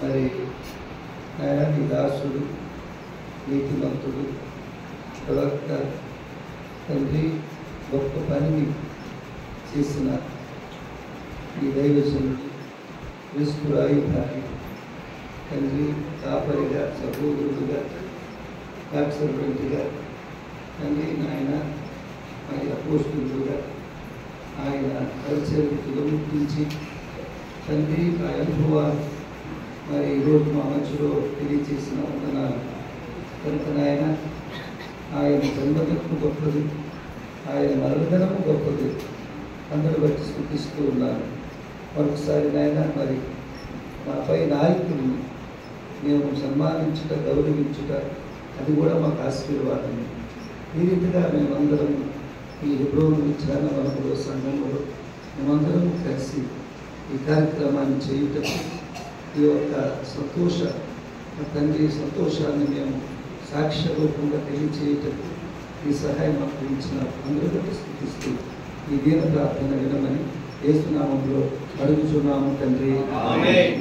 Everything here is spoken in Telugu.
మరి ఆయన నీ దాసుడు నీతిమంతుడు ప్రవక్త తండ్రి గొప్ప పనిని చేసిన ఈ దైవజనుడు క్రీస్తు రాయుధారి తండ్రి కాపరిగా సహోదరుడుగా కాక్షరుడిగా తండ్రి నాయన మరి అపోస్తులుగా ఆయన పరిచర్యకులు గుర్తించి తండ్రి ఆ అనుభవాలు మరి ఈరోజు మా మధ్యలో తెలియజేసిన వందనాలు కనుక నాయన ఆయన జన్మదినము గొప్పది, ఆయన మరణదినము గొప్పది, అందరూ బట్టి స్థుతిస్తూ ఉన్నారు. మరొకసారి నాయన మరి మాపై నాయకుడిని మేము సన్మానించుట గౌరవించుట అది కూడా మాకు ఆశీర్వాదమే. ఈ రీతిగా మేమందరం ఈ హెబ్రోను విచారణ వనములో సంఘంలో మేమందరం కలిసి ఈ కార్యక్రమాన్ని చేయుటకు ఈ యొక్క తండ్రి సంతోషాన్ని మేము సాక్ష్య రూపంగా తెలియచేయుటకు ఈ సహాయం మాకు ఇచ్చిన అందరూ బట్టి స్థుతిస్తూ ఈ దీన ప్రార్థన వినమని యేసు నామములో అడుగుచున్నాము తండ్రి. ఆమేన్.